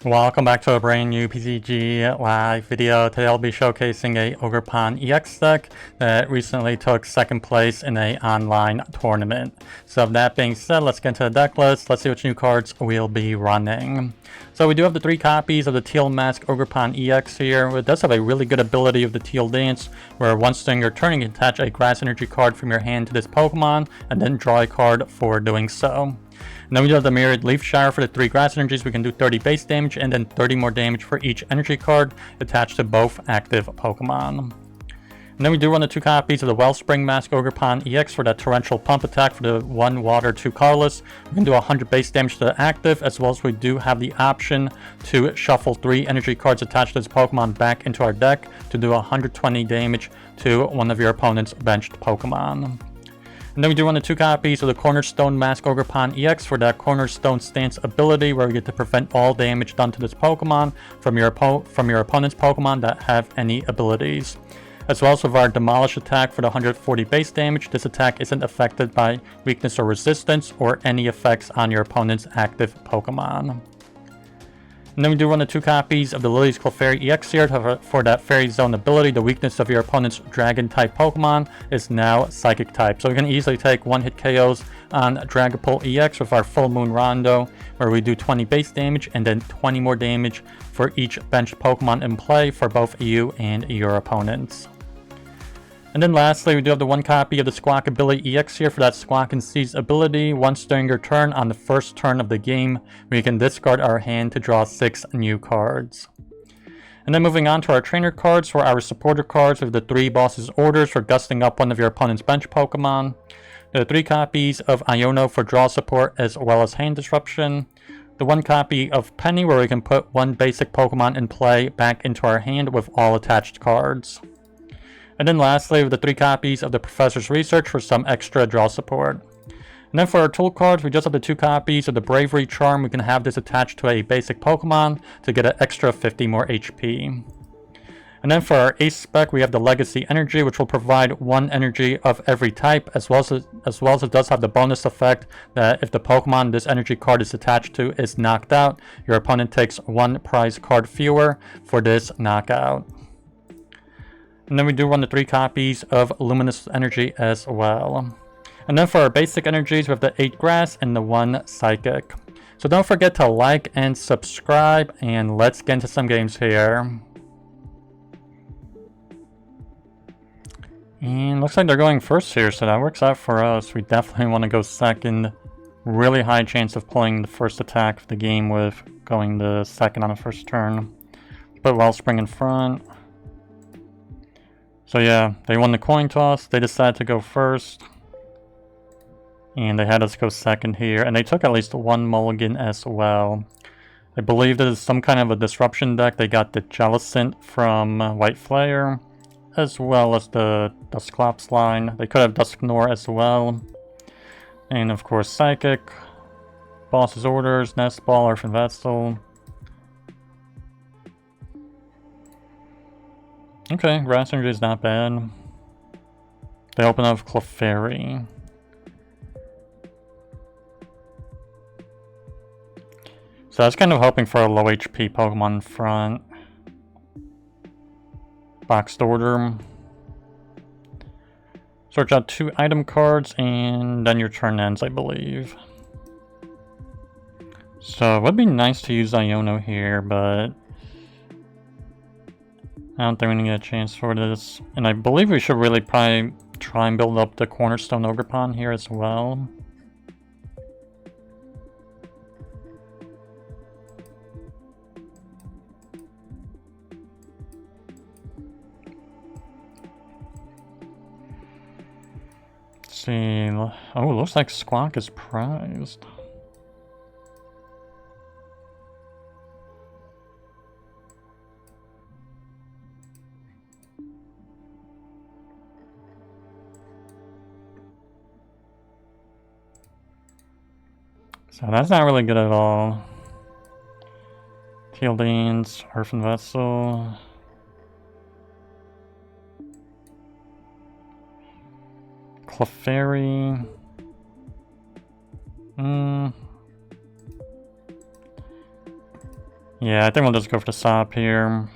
Welcome back to a brand new PTCG live video. Today I'll be showcasing a Ogerpon EX deck that recently took second place in an online tournament. So with that being said, let's get into the deck list. Let's see which new cards we'll be running. So we do have the 3 copies of the Teal Mask Ogerpon EX here. It does have a really good ability of the Teal Dance, where once during your turn you can attach a Grass Energy card from your hand to this Pokemon and then draw a card for doing so. And then we do have the Mirrored Leaf Shower for the 3 Grass Energies. We can do 30 base damage and then 30 more damage for each energy card attached to both active Pokemon. And then we do run the 2 copies of the Wellspring Mask Ogerpon EX for that Torrential Pump attack for the 1 Water, 2 Colorless. We can do 100 base damage to the active, as well as we do have the option to shuffle 3 energy cards attached to this Pokemon back into our deck to do 120 damage to one of your opponent's benched Pokemon. And then we do run the 2 copies of the Cornerstone Mask Ogerpon EX for that Cornerstone Stance ability, where we get to prevent all damage done to this Pokemon from your opponent's Pokemon that have any abilities. As well as with our Demolish attack for the 140 base damage, this attack isn't affected by weakness or resistance or any effects on your opponent's active Pokemon. And then we do run the 2 copies of the Lillie's Clefairy EX here for that Fairy Zone ability. The weakness of your opponent's Dragon-type Pokemon is now Psychic-type. So we can easily take 1-hit KOs on Dragapult EX with our Full Moon Rondo, where we do 20 base damage and then 20 more damage for each benched Pokemon in play for both you and your opponents. And then lastly, we do have the 1 copy of the Squawkabilly EX here for that Squawk and Seize ability. Once during your turn on the first turn of the game, we can discard our hand to draw 6 new cards. And then moving on to our trainer cards for our supporter cards with the 3 Boss's Orders for gusting up one of your opponent's bench Pokemon. The 3 copies of Iono for draw support as well as hand disruption. The 1 copy of Penny where we can put 1 basic Pokemon in play back into our hand with all attached cards. And then lastly, with the 3 copies of the Professor's Research for some extra draw support. And then for our tool cards, we just have the 2 copies of the Bravery Charm. We can have this attached to a basic Pokemon to get an extra 50 more HP. And then for our Ace spec, we have the Legacy Energy, which will provide 1 energy of every type, as well as it does have the bonus effect that if the Pokemon this energy card is attached to is knocked out, your opponent takes 1 prize card fewer for this knockout. And then we do run the 3 copies of Luminous Energy as well. And then for our basic energies, we have the 8 Grass and the 1 Psychic. So don't forget to like and subscribe, and let's get into some games here. And looks like they're going first here, so that works out for us. We definitely want to go second. Really high chance of pulling the first attack of the game with going the second on the first turn. Put Wellspring in front. So yeah, they won the coin toss, they decided to go first. And they had us go second here, and they took at least 1 mulligan as well. I believe this is some kind of a disruption deck. They got the Jellicent from White Flare, as well as the Dusclops line. They could have Dusknoir as well. And of course Psychic, Boss's Orders, Nest Ball, Earthen Vessel. Okay, Grass Energy is not bad. They open up Clefairy. So I was kind of hoping for a low HP Pokemon in front. Boxed Order. Search out 2 item cards and then your turn ends, I believe. So it would be nice to use Iono here, but I don't think we're gonna get a chance for this. And I believe we should really probably try and build up the Cornerstone Ogerpon here as well. Let's see. Oh, it looks like Squawk is prized. So that's not really good at all. Teal Dance, Earthen Vessel. Clefairy. Yeah, I think we'll just go for the SOP here.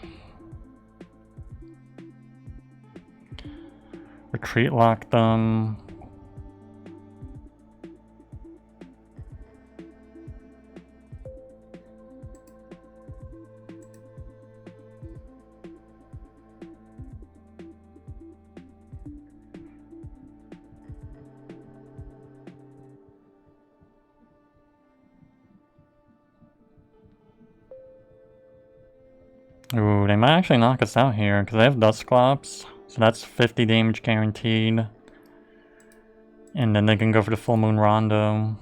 Retreat lock them. Ooh, they might actually knock us out here, because they have Dusclops, so that's 50 damage guaranteed. And then they can go for the Full Moon Rondo.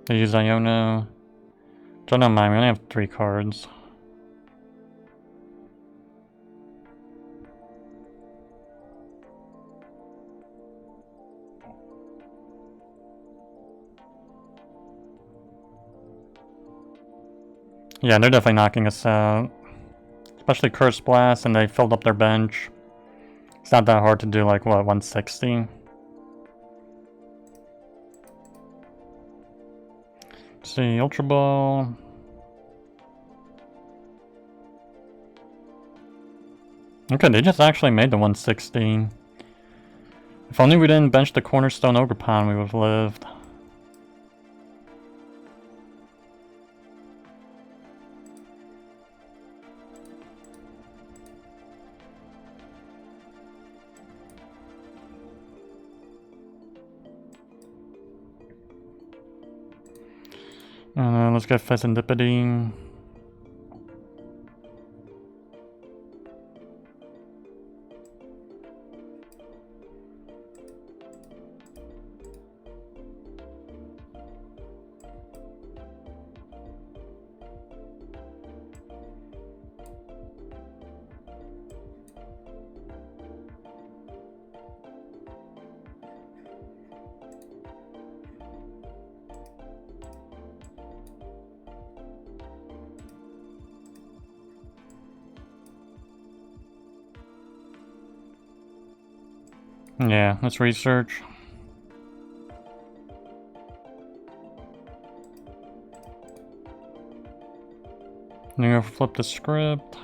They use Iono. Don't mind, we only have 3 cards. Yeah, they're definitely knocking us out. Especially Curse Blast, and they filled up their bench. It's not that hard to do, like, what, 160? Let's see, Ultra Ball. Okay, they just actually made the 160. If only we didn't bench the Cornerstone Ogerpon, we would have lived. Let's get Fezandipiti. Yeah, let's research. I'm gonna flip the script.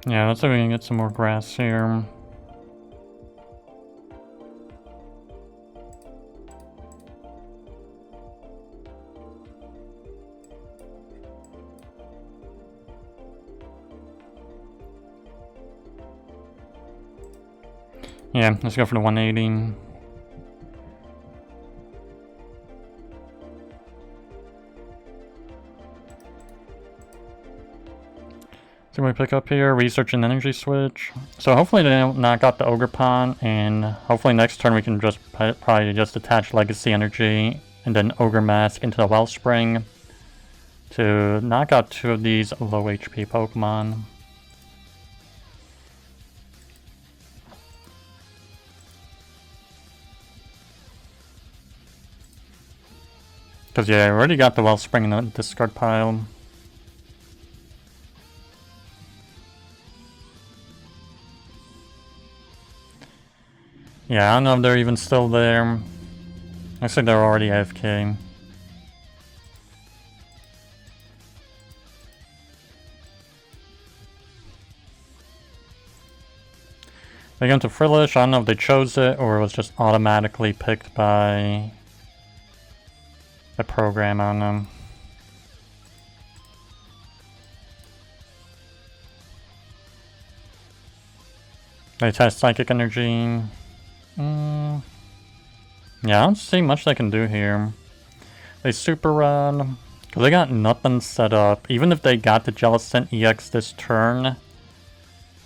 Yeah, let's see if we can get some more grass here. Yeah, let's go for the 180. So we pick up here, research an energy switch. So hopefully they don't knock out the Ogerpon, and hopefully next turn we can just probably just attach Legacy Energy and then Ogre Mask into the Wellspring to knock out 2 of these low HP Pokemon. Because yeah, I already got the Wellspring in the discard pile. Yeah, I don't know if they're even still there. Looks like they're already AFK. They go to Frillish. I don't know if they chose it or it was just automatically picked by the program on them. They test Psychic Energy. Yeah, I don't see much they can do here. They Super Run. Because they got nothing set up. Even if they got the Jellicent EX this turn,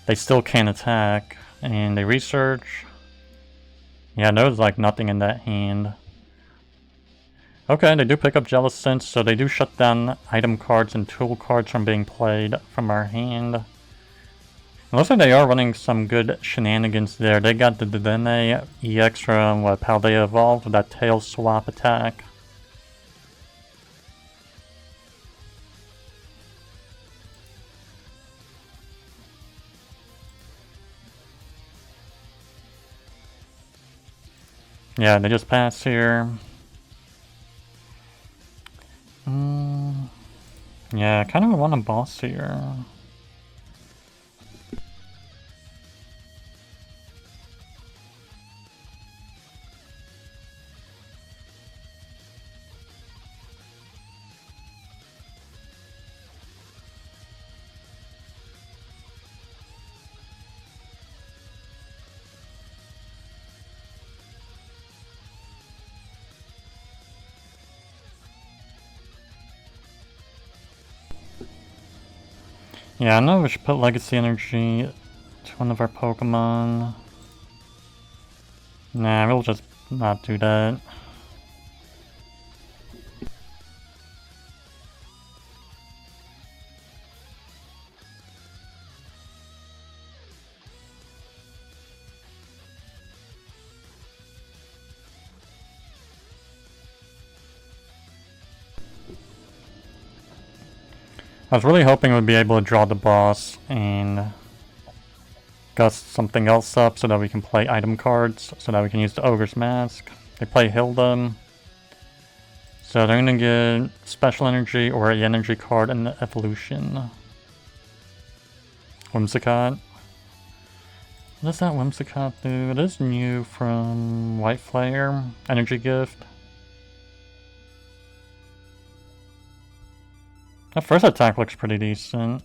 they still can't attack. And they research. Yeah, there's like nothing in that hand. Okay, they do pick up Jellicent, so they do shut down item cards and tool cards from being played from our hand. Looks like they are running some good shenanigans there. They got the Dedenne EX from what PAL they evolved with that tail swap attack. Yeah, they just pass here. Yeah, I kind of want a boss here. Yeah, I know we should put Legacy Energy to one of our Pokemon. Nah, we'll just not do that. I was really hoping we'd be able to draw the boss and gust something else up so that we can play item cards, so that we can use the Ogre's Mask. They play Hilda, so they're gonna get Special Energy or an Energy card in the Evolution. Whimsicott. What does that Whimsicott do? It is new from White Flare. Energy Gift. That first attack looks pretty decent.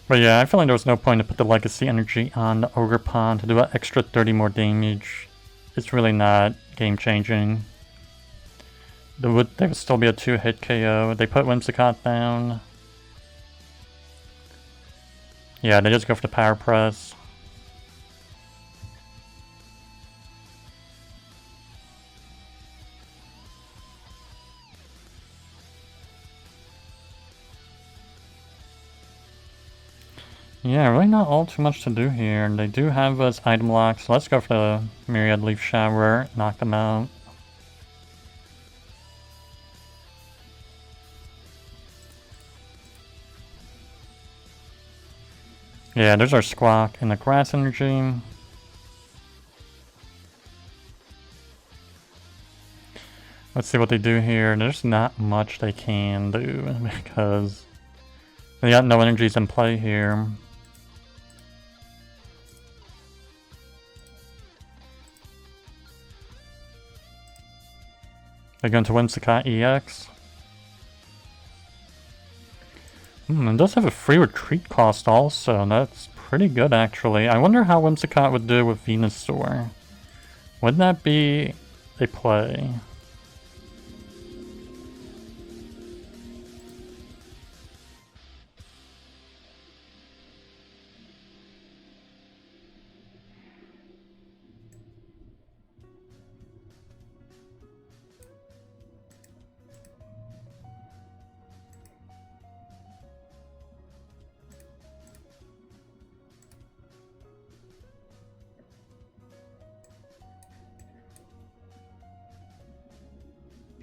But yeah, I feel like there was no point to put the Legacy Energy on the Ogerpon to do an extra 30 more damage. It's really not game changing. They would still be a 2-hit KO. They put Whimsicott down. Yeah, they just go for the Power Press. Yeah, really not all too much to do here. They do have us item lock, so let's go for the Myriad Leaf Shower, knock them out. Yeah, there's our Squawk and the Grass Energy. Let's see what they do here. There's not much they can do because they got no energies in play here. They're going to Whimsicott EX. It does have a free retreat cost also. That's pretty good actually. I wonder how Whimsicott would do with Venusaur. Would that be a play?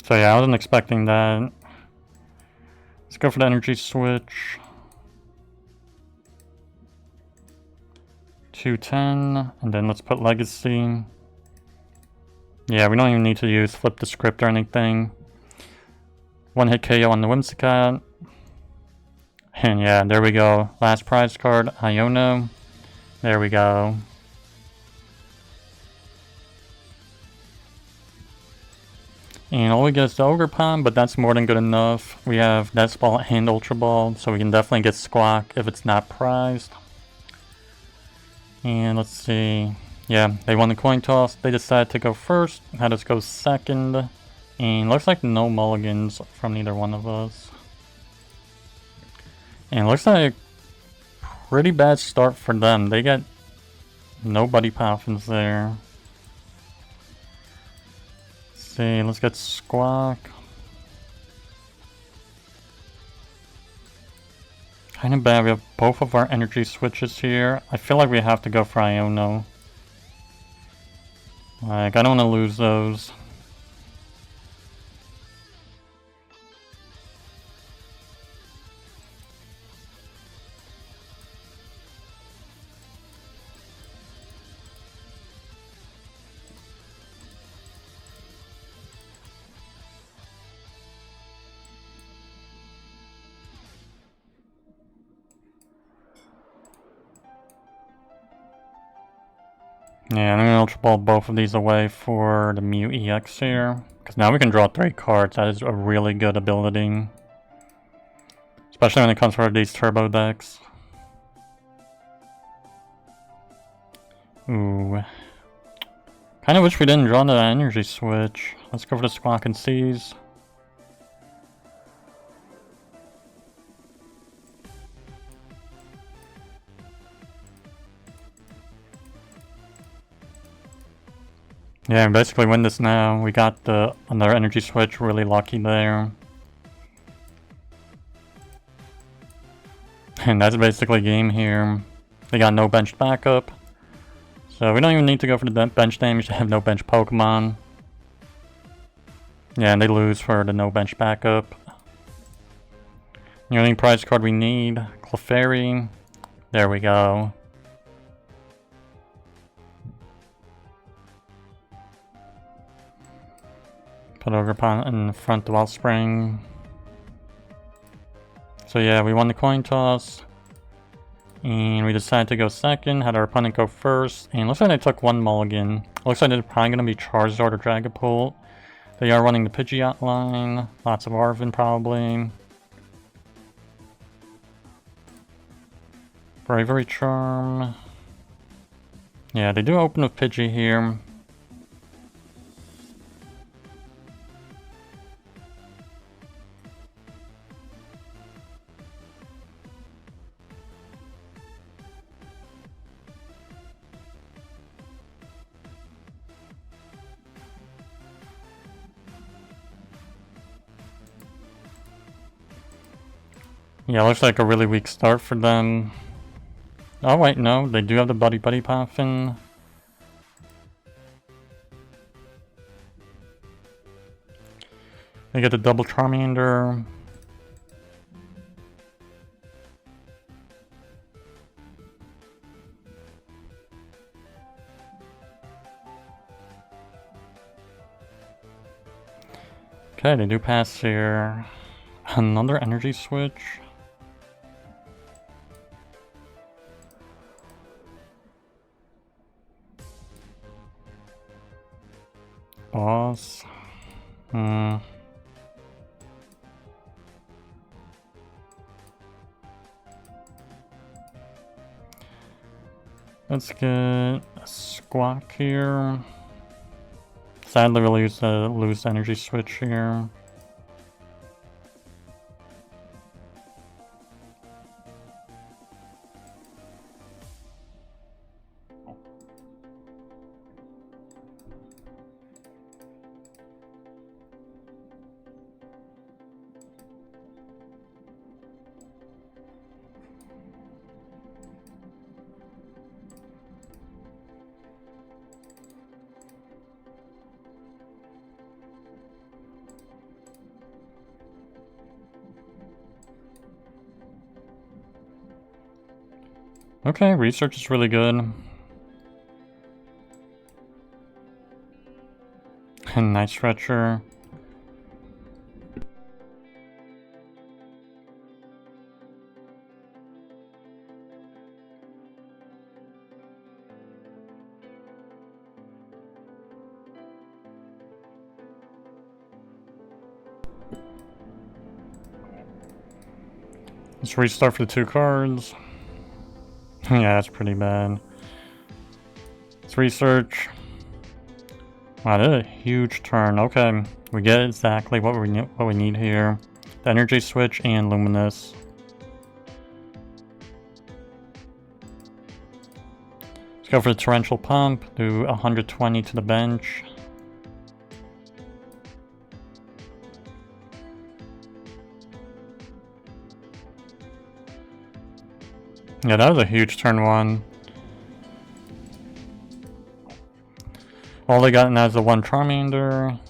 So yeah, I wasn't expecting that. Let's go for the Energy Switch. 210, and then let's put Legacy. Yeah, we don't even need to use Flip the Script or anything. 1-hit KO on the Whimsicott. And yeah, there we go. Last prize card, Iono. There we go. And all we get is the Ogerpon, but that's more than good enough. We have Nest Ball and Ultra Ball, so we can definitely get Squawk if it's not prized. And let's see. Yeah, they won the coin toss. They decided to go first, had us go second. And looks like no mulligans from neither one of us. And looks like pretty bad start for them. They get no buddy poffins there. Let's see, let's get Squawk. Kind of bad, we have both of our energy switches here. I feel like we have to go for Iono. Like, I don't want to lose those. Yeah, I'm gonna Ultra Ball both of these away for the Mew EX here. Because now we can draw 3 cards. That is a really good ability. Especially when it comes for these turbo decks. Ooh. Kinda wish we didn't draw the energy switch. Let's go for the Squawk and Seize. Yeah, basically win this now. We got another energy switch, really lucky there. And that's basically game here. They got no bench backup. So we don't even need to go for the bench damage. They have no bench Pokemon. Yeah, and they lose for the no bench backup. The only prize card we need, Clefairy. There we go. Put Ogerpon in front of Wellspring. So yeah, we won the coin toss. And we decided to go second, had our opponent go first. And looks like they took 1 mulligan. Looks like they're probably going to be Charizard or Dragapult. They are running the Pidgeot line. Lots of Arven probably. Bravery Charm. Yeah, they do open with Pidgey here. Yeah, looks like a really weak start for them. Oh wait, no, they do have the Buddy Poffin. They get the double Charmander. Okay, they do pass here. Another energy switch. Boss. Let's get a Squawk here. Sadly, we'll use the loose energy switch here. Okay, research is really good. And Night Stretcher. Let's restart for the 2 cards. Yeah, that's pretty bad. Let's research. Wow, that is a huge turn. Okay, we get exactly what we need here. The energy switch and Luminous. Let's go for the Torrential Pump, do 120 to the bench. Yeah, that was a huge turn one. All they got now is the one Charmander.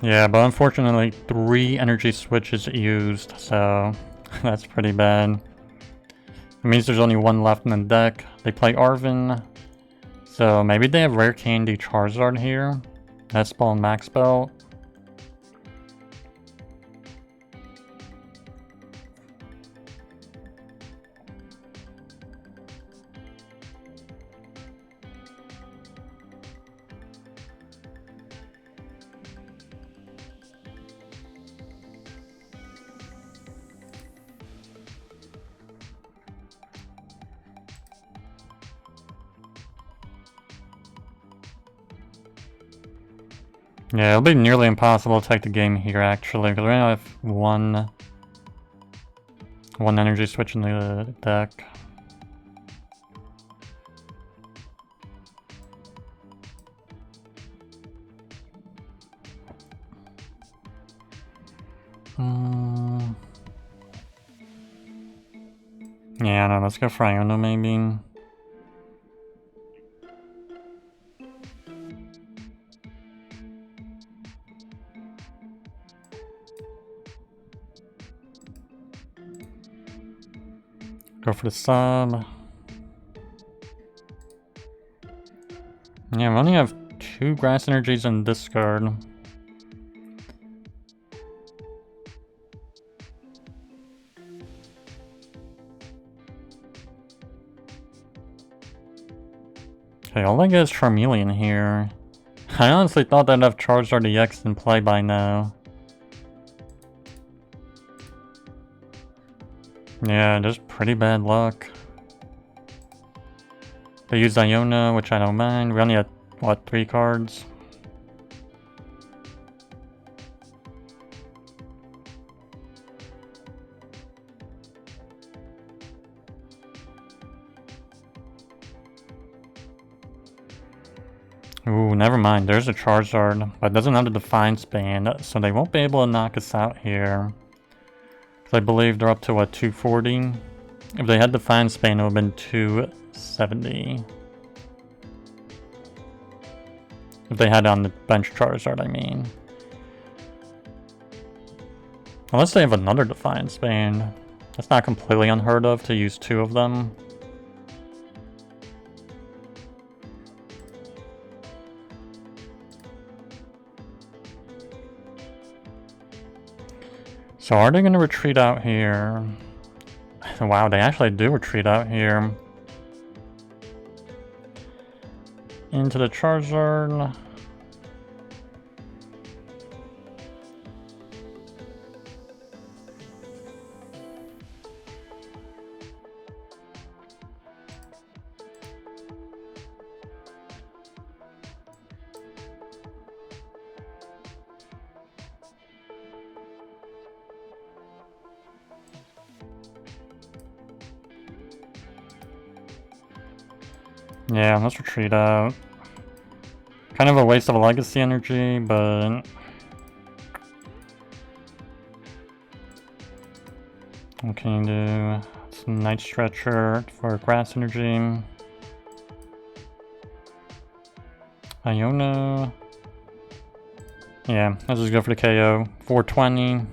Yeah, but unfortunately 3 energy switches used, so that's pretty bad. It means there's only one left in the deck. They play Arven, so maybe they have Rare Candy Charizard here. Nest Ball and Max Belt. Yeah, it'll be nearly impossible to take the game here, actually, because we only have one energy switch in the deck. Yeah, no, let's go for Iono, maybe. Go for the sub. Yeah, we only have 2 Grass Energies in discard. Okay, all I get is Charmeleon here. I honestly thought that I'd have Charizard EX in play by now. Yeah, just pretty bad luck. They used Iono, which I don't mind. We only had, what, 3 cards? Ooh, never mind. There's a Charizard, but it doesn't have the Defiance Band, so they won't be able to knock us out here. I believe they're up to, what, 240? If they had Defiance Band, it would have been 270. If they had it on the bench Charizard, I mean. Unless they have another Defiance Band. That's not completely unheard of to use 2 of them. So are they going to retreat out here? Wow, they actually do retreat out here. Into the Charizard. Yeah, let's retreat out. Kind of a waste of a Legacy Energy, but... what can you do? Some Night Stretcher for Grass Energy. Iono. Yeah, let's just go for the KO. 420.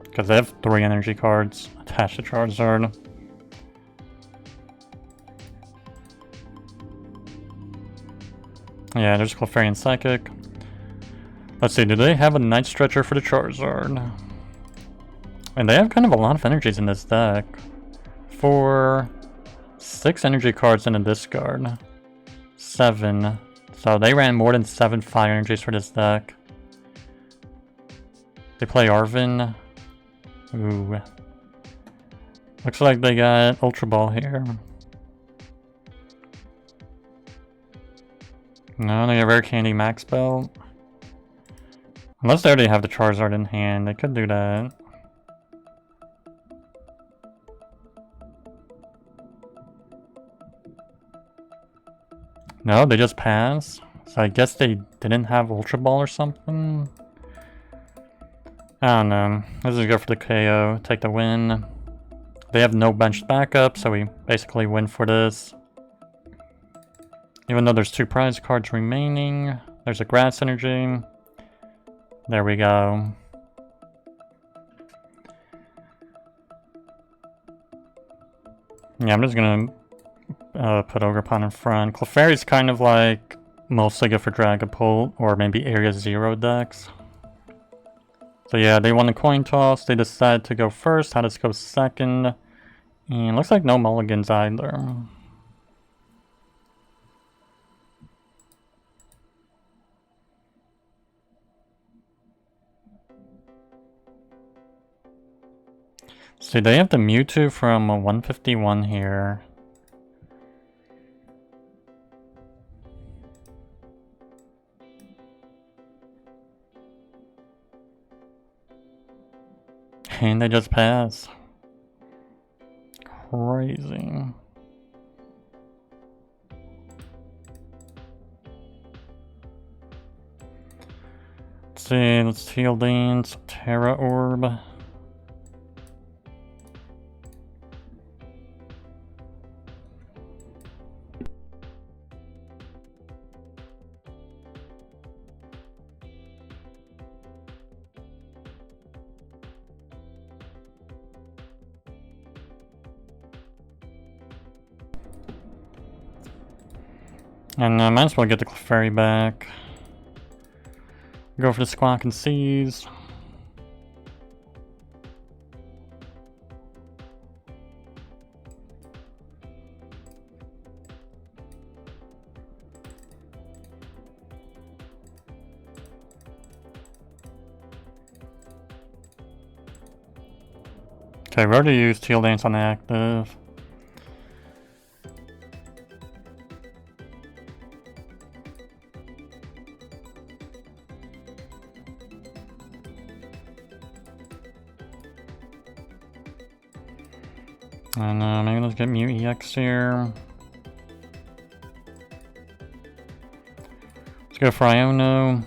Because they have 3 energy cards attached to Charizard. Yeah, there's Clefairy and Psychic. Let's see, do they have a Night Stretcher for the Charizard? And they have kind of a lot of energies in this deck. 6 energy cards in a discard. 7. So they ran more than 7 fire energies for this deck. They play Arven. Ooh. Looks like they got Ultra Ball here. No, they got Rare Candy Max Belt. Unless they already have the Charizard in hand, they could do that. No, they just passed. So I guess they didn't have Ultra Ball or something. I don't know. Let's just go for the KO, take the win. They have no bench backup, so we basically win for this. Even though there's 2 prize cards remaining, there's a Grass Energy. There we go. Yeah, I'm just gonna put Ogerpon in front. Clefairy's kind of like mostly good for Dragapult or maybe Area 0 decks. So yeah, they won the coin toss. They decided to go first. How does go second? And looks like no mulligans either. See, they have the Mewtwo from 151 here. And they just pass. Crazy. Let's see, let's Teal Dance, Tera Orb. And might as well get the Clefairy back. Go for the Squawk and Seize. Okay, we already used Teal Dance on the active. And maybe let's get Mew EX here. Let's go for Iono.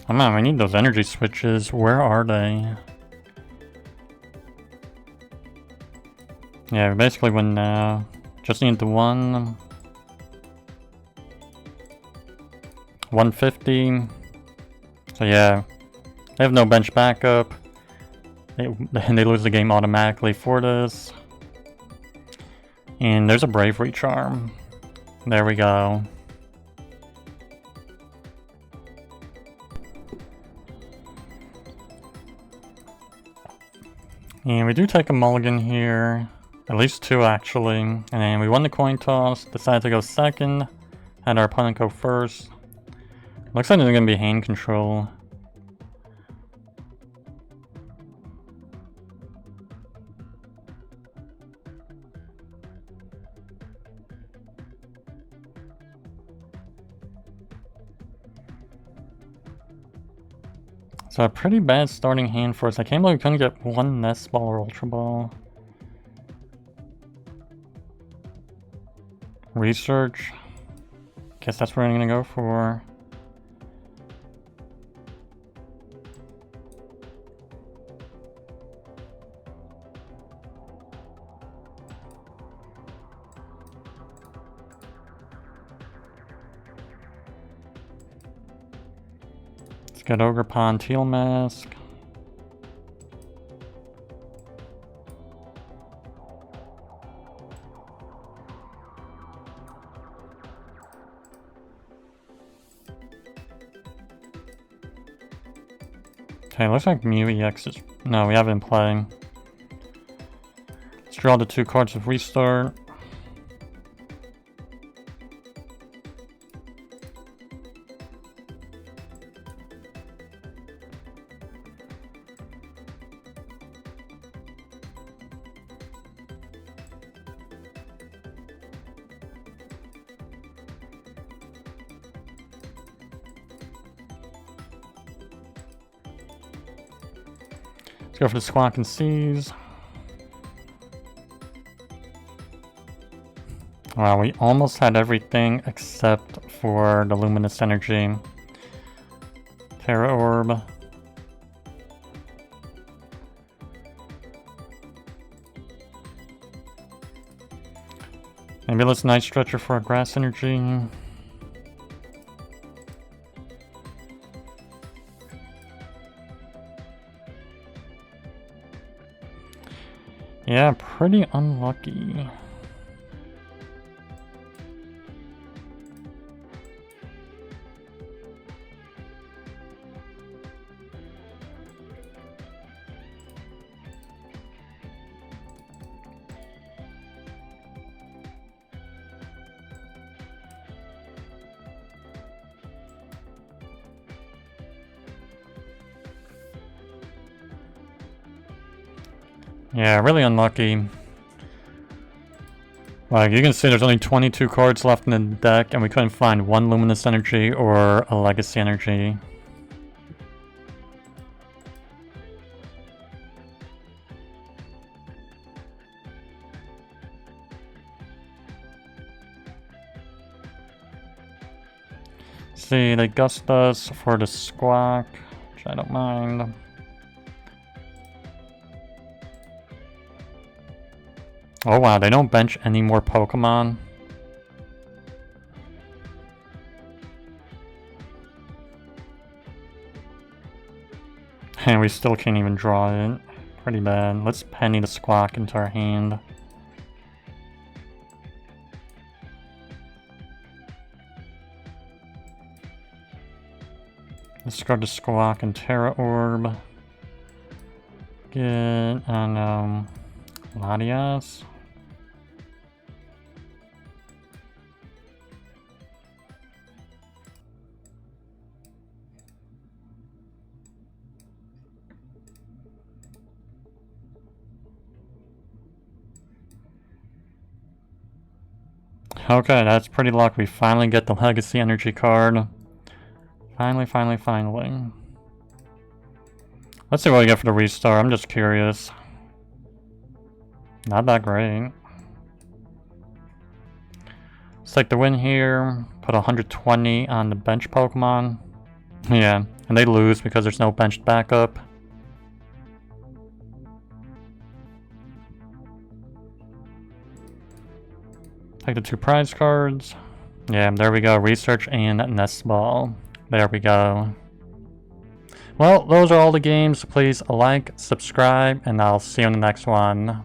Come on, we need those energy switches. Where are they? Yeah, we basically win now. Just need the one. 150. So yeah, they have no bench backup. They lose the game automatically for this. And there's a Bravery Charm. There we go. And we do take a mulligan here. At least 2 actually. And we won the coin toss. Decided to go second. Had our opponent go first. Looks like there's gonna be hand control. So a pretty bad starting hand for us. I can't believe we couldn't get 1 Nest Ball or Ultra Ball. Research. Guess that's what I'm gonna go for. Got Ogerpon Teal Mask. Okay, looks like Mew EX is... No, we haven't been playing. Let's draw the 2 cards of Restart. Let's go for the Squawk and Seas. Wow, we almost had everything except for the Luminous Energy. Tera Orb. Maybe let's Night Stretcher for a Grass Energy. Yeah, pretty unlucky. Yeah, really unlucky. Like, you can see there's only 22 cards left in the deck, and we couldn't find one Luminous Energy or a Legacy Energy. See, they gust us for the Squawk, which I don't mind. Oh wow, they don't bench any more Pokemon. And we still can't even draw it. Pretty bad. Let's Penny the Squawk into our hand. Let's go to Squawk and Tera Orb. Get, Latias. Okay, that's pretty lucky. We finally get the Legacy Energy card. Finally. Let's see what we get for the restart. I'm just curious. Not that great. Let's take the win here. Put 120 on the bench Pokemon. Yeah, and they lose because there's no benched backup. Take the 2 prize cards. Yeah, there we go. Research and Nest Ball. There we go. Well, those are all the games. Please like, subscribe, and I'll see you in the next one.